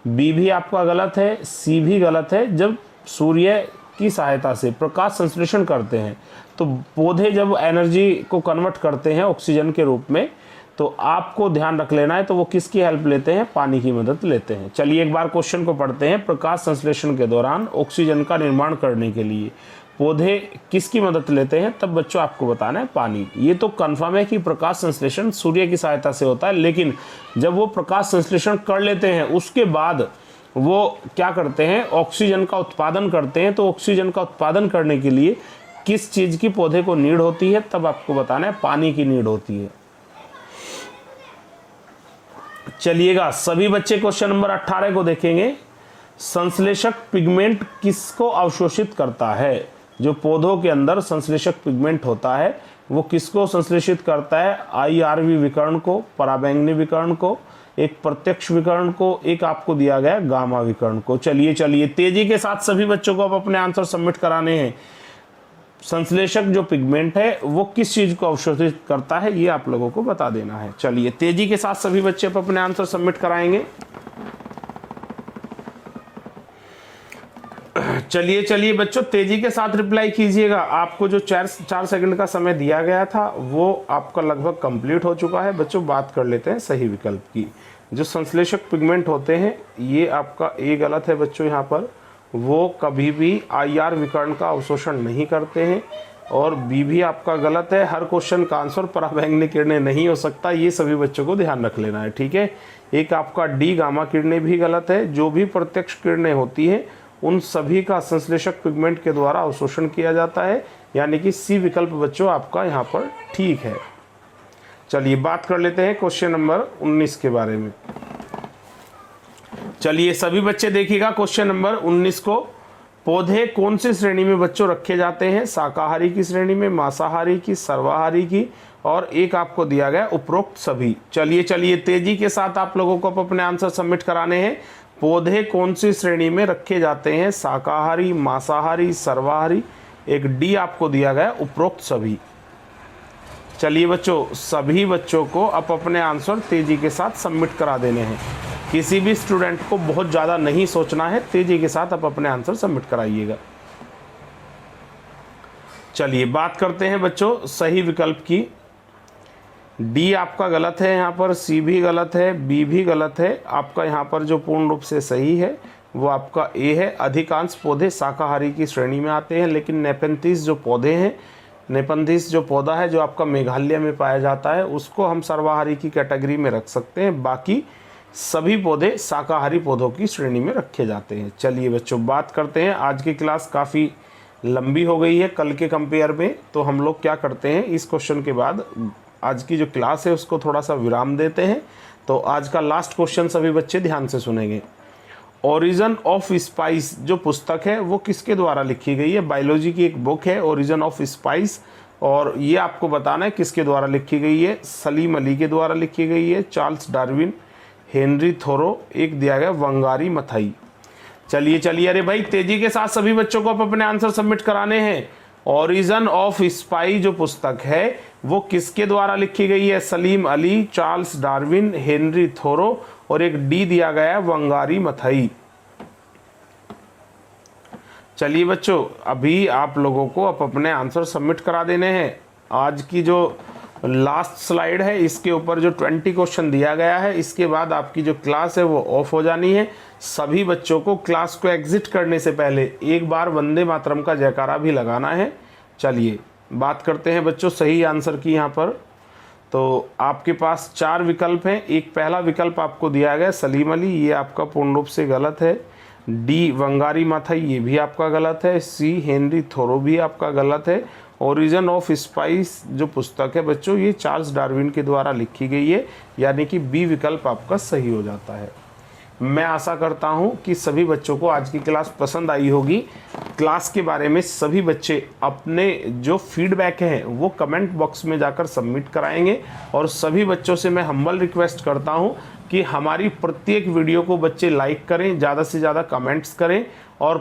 बी भी आपका गलत है, सी भी गलत है। जब सूर्य की सहायता से प्रकाश संश्लेषण करते हैं तो पौधे जब एनर्जी को कन्वर्ट करते हैं ऑक्सीजन के रूप में, तो आपको ध्यान रख लेना है, तो वो किसकी हेल्प लेते हैं? पानी की मदद लेते हैं। चलिए एक बार क्वेश्चन को पढ़ते हैं। प्रकाश संश्लेषण के दौरान ऑक्सीजन का निर्माण करने के लिए पौधे किसकी मदद लेते हैं? तब बच्चों आपको बताना है पानी। ये तो कंफर्म है कि प्रकाश संश्लेषण सूर्य की सहायता से होता है, लेकिन जब वो प्रकाश संश्लेषण कर लेते हैं उसके बाद वो क्या करते हैं? ऑक्सीजन का उत्पादन करते हैं। तो ऑक्सीजन का उत्पादन करने के लिए किस चीज की पौधे को नीड होती है? तब आपको बताना है पानी की नीड होती है। चलिएगा सभी बच्चे क्वेश्चन नंबर 18 को देखेंगे। संश्लेषक पिगमेंट किसको अवशोषित करता है? जो पौधों के अंदर संश्लेषक पिगमेंट होता है वो किसको संश्लेषित करता है? IRV विकर्ण को, पराबैंगनी विकर्ण को, एक प्रत्यक्ष विकर्ण को, एक आपको दिया गया गामा विकर्ण को। चलिए तेजी के साथ सभी बच्चों को अब अपने आंसर सबमिट कराने हैं। संश्लेषक जो पिगमेंट है वो किस चीज को अवशोषित करता है ये आप लोगों को बता देना है। चलिए तेजी के साथ सभी बच्चे अब अपने आंसर सबमिट कराएंगे। चलिए बच्चों तेजी के साथ रिप्लाई कीजिएगा। आपको जो 4 सेकंड का समय दिया गया था वो आपका लगभग कंप्लीट हो चुका है। बच्चों बात कर लेते हैं सही विकल्प की। जो संश्लेषक पिगमेंट होते हैं ये आपका ए गलत है बच्चों, यहाँ पर वो कभी भी IR विकर्ण का अवशोषण नहीं करते हैं, और बी भी आपका गलत है। हर क्वेश्चन का आंसर पराबैंगनी किरणें नहीं हो सकता, ये सभी बच्चों को ध्यान रख लेना है, ठीक है। एक आपका डी गामा किरणें भी गलत है। जो भी प्रत्यक्ष किरणें होती हैं उन सभी का संश्लेषक पिगमेंट के द्वारा अवशोषण किया जाता है, यानी कि सी विकल्प बच्चों आपका यहाँ पर ठीक है। चलिए बात कर लेते हैं क्वेश्चन नंबर 19 के बारे में। चलिए सभी बच्चे देखिएगा क्वेश्चन नंबर 19 को। पौधे कौन सी श्रेणी में बच्चों रखे जाते हैं? शाकाहारी की श्रेणी में, मांसाहारी की, सर्वाहारी की, और एक आपको दिया गया उपरोक्त सभी। चलिए तेजी के साथ आप लोगों को अपने आंसर सबमिट कराने हैं। पौधे कौन सी श्रेणी में रखे जाते हैं? शाकाहारी, मांसाहारी, सर्वाहारी, एक डी आपको दिया गया उपरोक्त सभी। चलिए बच्चों सभी बच्चों को अब अपने आंसर तेजी के साथ सबमिट करा देने हैं। किसी भी स्टूडेंट को बहुत ज़्यादा नहीं सोचना है, तेजी के साथ आप अपने आंसर सबमिट कराइएगा। चलिए बात करते हैं बच्चों सही विकल्प की। डी आपका गलत है, यहाँ पर सी भी गलत है, बी भी गलत है। आपका यहाँ पर जो पूर्ण रूप से सही है वो आपका ए है। अधिकांश पौधे शाकाहारी की श्रेणी में आते हैं, लेकिन नेपेंथिस जो पौधे हैं, नेपेंथिस जो पौधा है जो आपका मेघालय में पाया जाता है उसको हम सर्वाहारी की कैटेगरी में रख सकते हैं। बाकी सभी पौधे शाकाहारी पौधों की श्रेणी में रखे जाते हैं। चलिए बच्चों बात करते हैं। आज की क्लास काफ़ी लंबी हो गई है कल के कंपेयर में, तो हम लोग क्या करते हैं इस क्वेश्चन के बाद आज की जो क्लास है उसको थोड़ा सा विराम देते हैं। तो आज का लास्ट क्वेश्चन सभी बच्चे ध्यान से सुनेंगे। ओरिजिन ऑफ स्पाइस जो पुस्तक है वो किसके द्वारा लिखी गई है? बायोलॉजी की एक बुक है ओरिजिन ऑफ स्पाइस, और ये आपको बताना है किसके द्वारा लिखी गई है। सलीम अली के द्वारा लिखी गई है, चार्ल्स डार्विन, हेनरी थोरो, एक दिया गया वंगारी मथाई। चलिए अरे भाई तेजी के साथ सभी बच्चों को अपने आंसर सबमिट कराने हैं। ओरिजिन ऑफ स्पाइस जो पुस्तक है वो किसके द्वारा लिखी गई है? Salim Ali, Charles Darwin, Henry Thoreau, और एक डी दिया गया है वंगारी मथाई। चलिए बच्चों अभी आप लोगों को अपने आंसर सबमिट करा देने हैं। आज की जो लास्ट स्लाइड है इसके ऊपर जो 20 क्वेश्चन दिया गया है, इसके बाद आपकी जो क्लास है वो ऑफ हो जानी है। सभी बच्चों को क्लास को एग्जिट करने से पहले एक बार वंदे मातरम का जयकारा भी लगाना है। चलिए बात करते हैं बच्चों सही आंसर की। यहाँ पर तो आपके पास 4 विकल्प हैं। एक पहला विकल्प आपको दिया गया सलीम अली, ये आपका पूर्ण रूप से गलत है। डी वंगारी मथाई ये भी आपका गलत है। सी हेनरी थोरो भी आपका गलत है। ओरिजिन ऑफ स्पाइस जो पुस्तक है बच्चों ये चार्ल्स डार्विन के द्वारा लिखी गई है, यानी कि बी विकल्प आपका सही हो जाता है। मैं आशा करता हूं कि सभी बच्चों को आज की क्लास पसंद आई होगी। क्लास के बारे में सभी बच्चे अपने जो फीडबैक हैं वो कमेंट बॉक्स में जाकर सबमिट कराएंगे, और सभी बच्चों से मैं हम्बल रिक्वेस्ट करता हूं कि हमारी प्रत्येक वीडियो को बच्चे लाइक करें, ज़्यादा से ज़्यादा कमेंट्स करें, और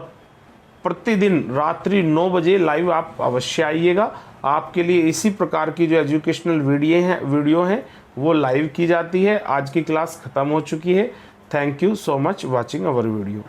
प्रतिदिन रात्रि 9 बजे लाइव आप अवश्य आइएगा। आपके लिए इसी प्रकार की जो एजुकेशनल वीडियो हैं वो लाइव की जाती है। आज की क्लास ख़त्म हो चुकी है। Thank you so much watching our video.